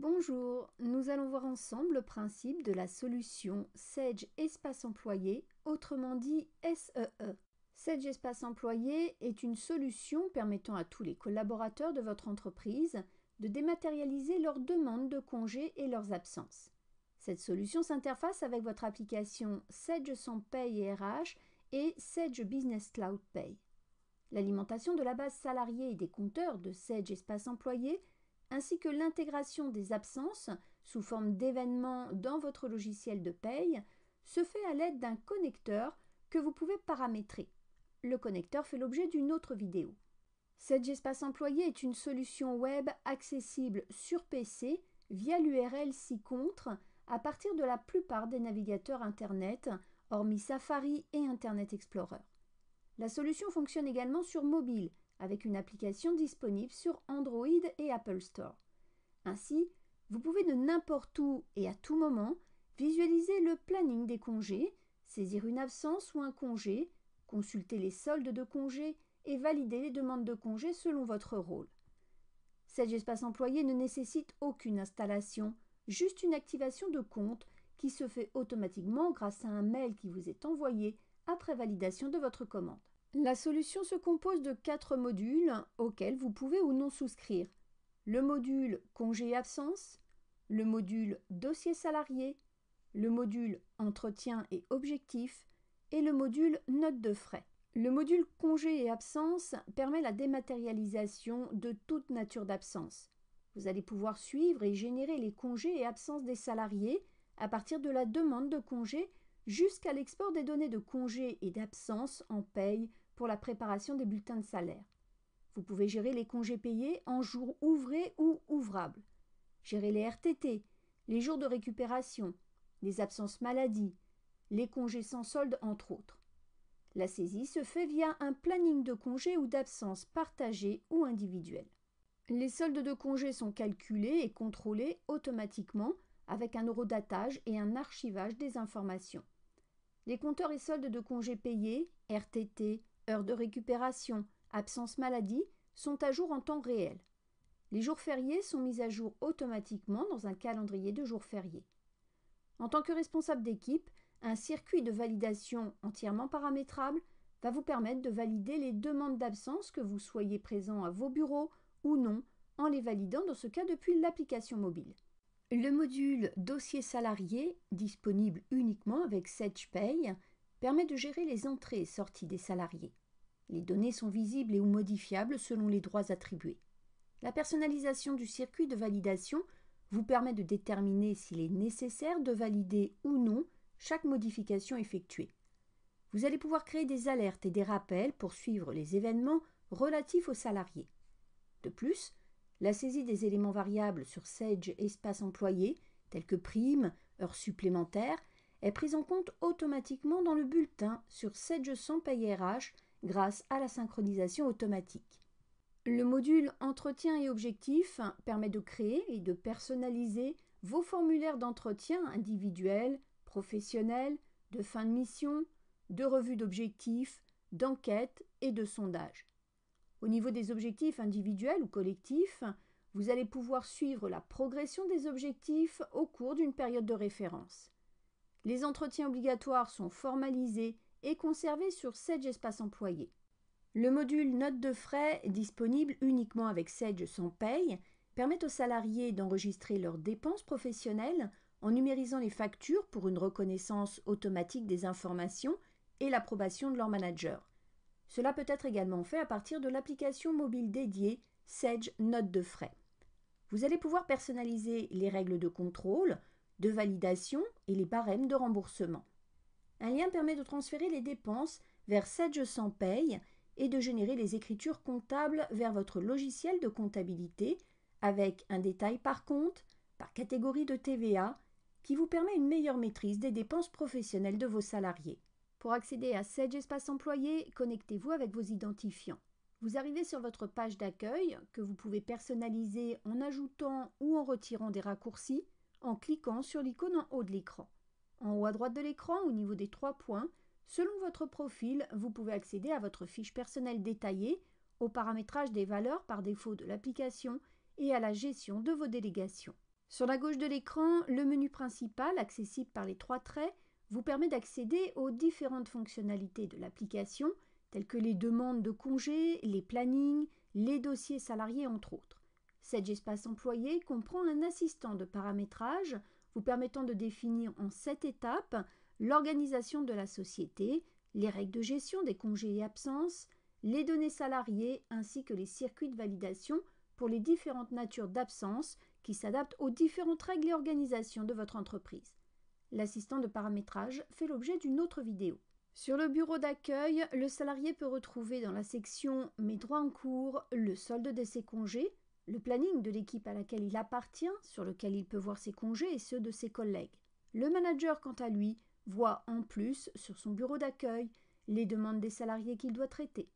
Bonjour, nous allons voir ensemble le principe de la solution Sage Espace Employé, autrement dit SEE. Sage Espace Employé est une solution permettant à tous les collaborateurs de votre entreprise de dématérialiser leurs demandes de congés et leurs absences. Cette solution s'interface avec votre application Sage Sans Paye et RH et Sage Business Cloud Pay. L'alimentation de la base salariée et des compteurs de Sage Espace Employé ainsi que l'intégration des absences sous forme d'événements dans votre logiciel de paye se fait à l'aide d'un connecteur que vous pouvez paramétrer. Le connecteur fait l'objet d'une autre vidéo. Sage Espace Employé est une solution web accessible sur PC via l'URL ci-contre à partir de la plupart des navigateurs Internet, hormis Safari et Internet Explorer. La solution fonctionne également sur mobile, avec une application disponible sur Android et Apple Store. Ainsi, vous pouvez de n'importe où et à tout moment visualiser le planning des congés, saisir une absence ou un congé, consulter les soldes de congés et valider les demandes de congés selon votre rôle. Sage Espace Employé ne nécessite aucune installation, juste une activation de compte qui se fait automatiquement grâce à un mail qui vous est envoyé après validation de votre commande. La solution se compose de 4 modules auxquels vous pouvez ou non souscrire. Le module Congé et absence, le module Dossier salarié, le module Entretien et objectifs et le module Notes de frais. Le module Congé et absence permet la dématérialisation de toute nature d'absence. Vous allez pouvoir suivre et générer les congés et absences des salariés à partir de la demande de congé jusqu'à l'export des données de congés et d'absence en paye pour la préparation des bulletins de salaire. Vous pouvez gérer les congés payés en jours ouvrés ou ouvrables, gérer les RTT, les jours de récupération, les absences maladie, les congés sans solde entre autres. La saisie se fait via un planning de congés ou d'absences partagé ou individuel. Les soldes de congés sont calculés et contrôlés automatiquement avec un horodatage et un archivage des informations. Les compteurs et soldes de congés payés, RTT, heures de récupération, absence maladie sont à jour en temps réel. Les jours fériés sont mis à jour automatiquement dans un calendrier de jours fériés. En tant que responsable d'équipe, un circuit de validation entièrement paramétrable va vous permettre de valider les demandes d'absence que vous soyez présent à vos bureaux ou non en les validant dans ce cas depuis l'application mobile. Le module Dossier salarié, disponible uniquement avec Sage Pay, permet de gérer les entrées et sorties des salariés. Les données sont visibles et ou modifiables selon les droits attribués. La personnalisation du circuit de validation vous permet de déterminer s'il est nécessaire de valider ou non chaque modification effectuée. Vous allez pouvoir créer des alertes et des rappels pour suivre les événements relatifs aux salariés. De plus, la saisie des éléments variables sur Sage Espace Employé, tels que primes, heures supplémentaires, est prise en compte automatiquement dans le bulletin sur Sage Sans Paye RH grâce à la synchronisation automatique. Le module Entretien et objectifs permet de créer et de personnaliser vos formulaires d'entretien individuels, professionnels, de fin de mission, de revue d'objectifs, d'enquête et de sondage. Au niveau des objectifs individuels ou collectifs, vous allez pouvoir suivre la progression des objectifs au cours d'une période de référence. Les entretiens obligatoires sont formalisés et conservés sur Sage Espace Employé. Le module Notes de frais, disponible uniquement avec Sage Sans Paye, permet aux salariés d'enregistrer leurs dépenses professionnelles en numérisant les factures pour une reconnaissance automatique des informations et l'approbation de leur manager. Cela peut être également fait à partir de l'application mobile dédiée Sage Notes de frais. Vous allez pouvoir personnaliser les règles de contrôle, de validation et les barèmes de remboursement. Un lien permet de transférer les dépenses vers Sage Sans Paye et de générer les écritures comptables vers votre logiciel de comptabilité avec un détail par compte, par catégorie de TVA, qui vous permet une meilleure maîtrise des dépenses professionnelles de vos salariés. Pour accéder à Sage Espace Employé, connectez-vous avec vos identifiants. Vous arrivez sur votre page d'accueil que vous pouvez personnaliser en ajoutant ou en retirant des raccourcis en cliquant sur l'icône en haut de l'écran. En haut à droite de l'écran, au niveau des 3 points, selon votre profil, vous pouvez accéder à votre fiche personnelle détaillée, au paramétrage des valeurs par défaut de l'application et à la gestion de vos délégations. Sur la gauche de l'écran, le menu principal, accessible par les 3 traits, vous permet d'accéder aux différentes fonctionnalités de l'application, telles que les demandes de congés, les plannings, les dossiers salariés, entre autres. Sage Espace Employé comprend un assistant de paramétrage vous permettant de définir en 7 étapes l'organisation de la société, les règles de gestion des congés et absences, les données salariées ainsi que les circuits de validation pour les différentes natures d'absence qui s'adaptent aux différentes règles et organisations de votre entreprise. L'assistant de paramétrage fait l'objet d'une autre vidéo. Sur le bureau d'accueil, le salarié peut retrouver dans la section « Mes droits en cours » le solde de ses congés, le planning de l'équipe à laquelle il appartient, sur lequel il peut voir ses congés et ceux de ses collègues. Le manager, quant à lui, voit en plus, sur son bureau d'accueil, les demandes des salariés qu'il doit traiter.